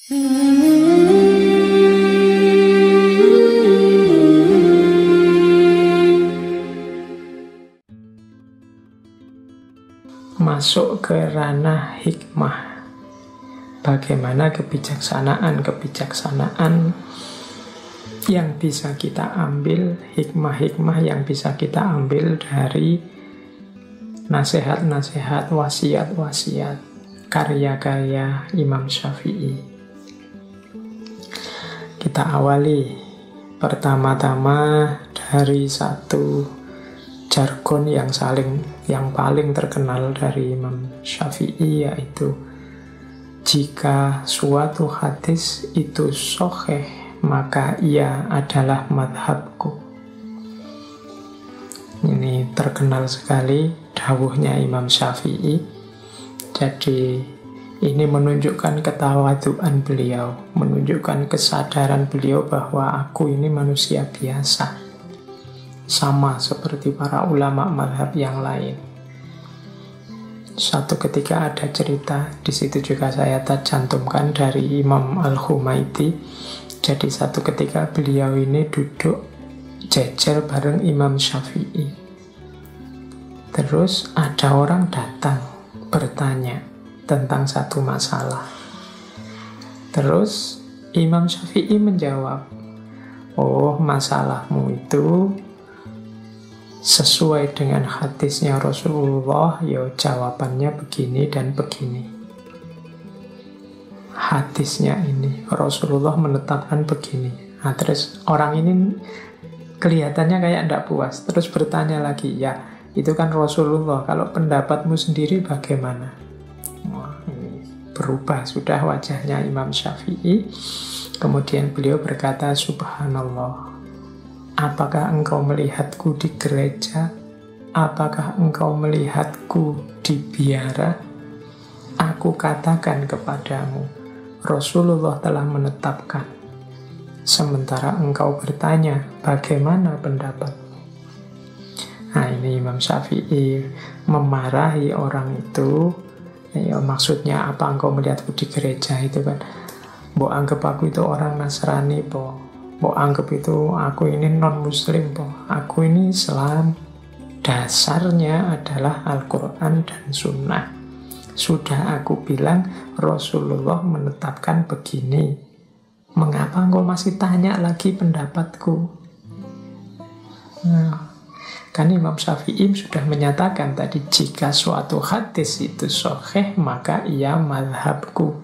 Masuk ke ranah hikmah. Bagaimana kebijaksanaan yang bisa kita ambil, hikmah-hikmah yang bisa kita ambil dari nasihat-nasihat, wasiat-wasiat, karya-karya Imam Syafi'i. Kita awali pertama-tama dari satu jargon yang paling terkenal dari Imam Syafi'i, yaitu jika suatu hadis itu sahih, maka ia adalah madhabku. Ini terkenal sekali dawuhnya Imam Syafi'i. Jadi ini menunjukkan ketawaduan beliau, menunjukkan kesadaran beliau bahwa aku ini manusia biasa, sama seperti para ulama mazhab yang lain. Suatu ketika ada cerita, di situ juga saya cantumkan dari Imam Al-Humaidi. Jadi satu ketika beliau ini duduk jejer bareng Imam Syafi'i. Terus ada orang datang bertanya tentang satu masalah. Terus Imam Syafi'i menjawab, "Oh, masalahmu itu sesuai dengan hadisnya Rasulullah, ya jawabannya begini dan begini. Hadisnya ini, Rasulullah menetapkan begini." Nah, terus orang ini kelihatannya kayak tidak puas. Terus bertanya lagi, "Ya, itu kan Rasulullah, kalau pendapatmu sendiri bagaimana?" Wah, ini berubah sudah wajahnya Imam Syafi'i. Kemudian beliau berkata, "Subhanallah, apakah engkau melihatku di gereja? Apakah engkau melihatku di biara? Aku katakan kepadamu, Rasulullah telah menetapkan. Sementara engkau bertanya, bagaimana pendapatmu?" Nah, ini Imam Syafi'i memarahi orang itu. Ya, maksudnya apa engkau melihatku di gereja itu kan? Mbok anggap aku itu orang Nasrani, Mbok anggap itu aku ini non-muslim, aku ini Islam. Dasarnya adalah Al-Quran dan Sunnah. Sudah aku bilang Rasulullah menetapkan begini. Mengapa engkau masih tanya lagi pendapatku? Nah, kan Imam Syafi'i sudah menyatakan tadi, jika suatu hadis itu sahih, maka ia madhabku.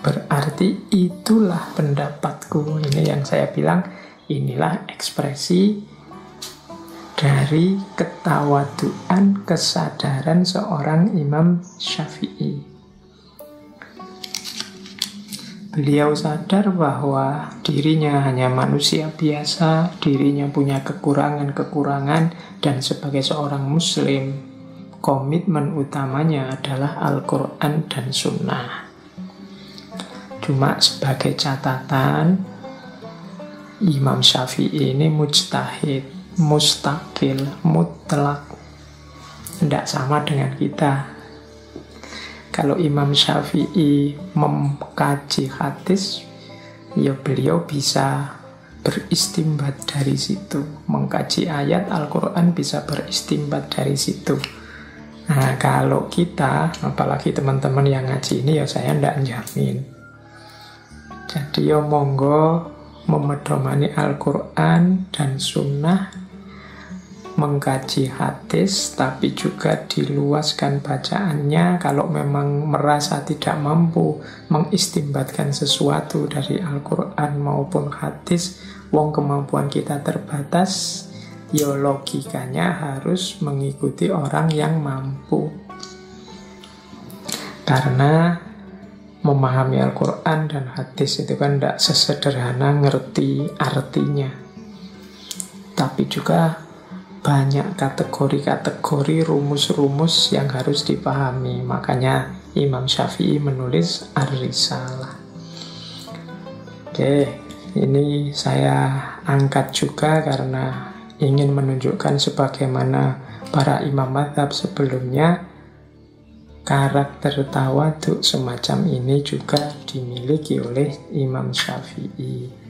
Berarti itulah pendapatku. Ini yang saya bilang, inilah ekspresi dari ketawaduan, kesadaran seorang Imam Syafi'i. Beliau sadar bahwa dirinya hanya manusia biasa, dirinya punya kekurangan-kekurangan, dan sebagai seorang Muslim, komitmen utamanya adalah Al-Quran dan Sunnah. Cuma sebagai catatan, Imam Syafi'i ini mujtahid, mustaqil, mutlak. Tidak sama dengan kita. Kalau Imam Syafi'i mengkaji hadis, ya beliau bisa beristimbat dari situ. Mengkaji ayat Al-Quran bisa beristimbat dari situ. Nah, kalau kita, apalagi teman-teman yang ngaji ini, ya saya tidak jamin. Jadi ya monggo memedomani Al-Quran dan Sunnah, mengkaji hadis, tapi juga diluaskan bacaannya. Kalau memang merasa tidak mampu mengistimbatkan sesuatu dari Al-Quran maupun hadis, wong kemampuan kita terbatas, ya logikanya harus mengikuti orang yang mampu. Karena memahami Al-Quran dan hadis itu kan tidak sesederhana ngerti artinya, tapi juga banyak kategori-kategori, rumus-rumus yang harus dipahami. Makanya Imam Syafi'i menulis Ar-Risalah. Oke, ini saya angkat juga karena ingin menunjukkan sebagaimana para imam mazhab sebelumnya, karakter tawadhu semacam ini juga dimiliki oleh Imam Syafi'i.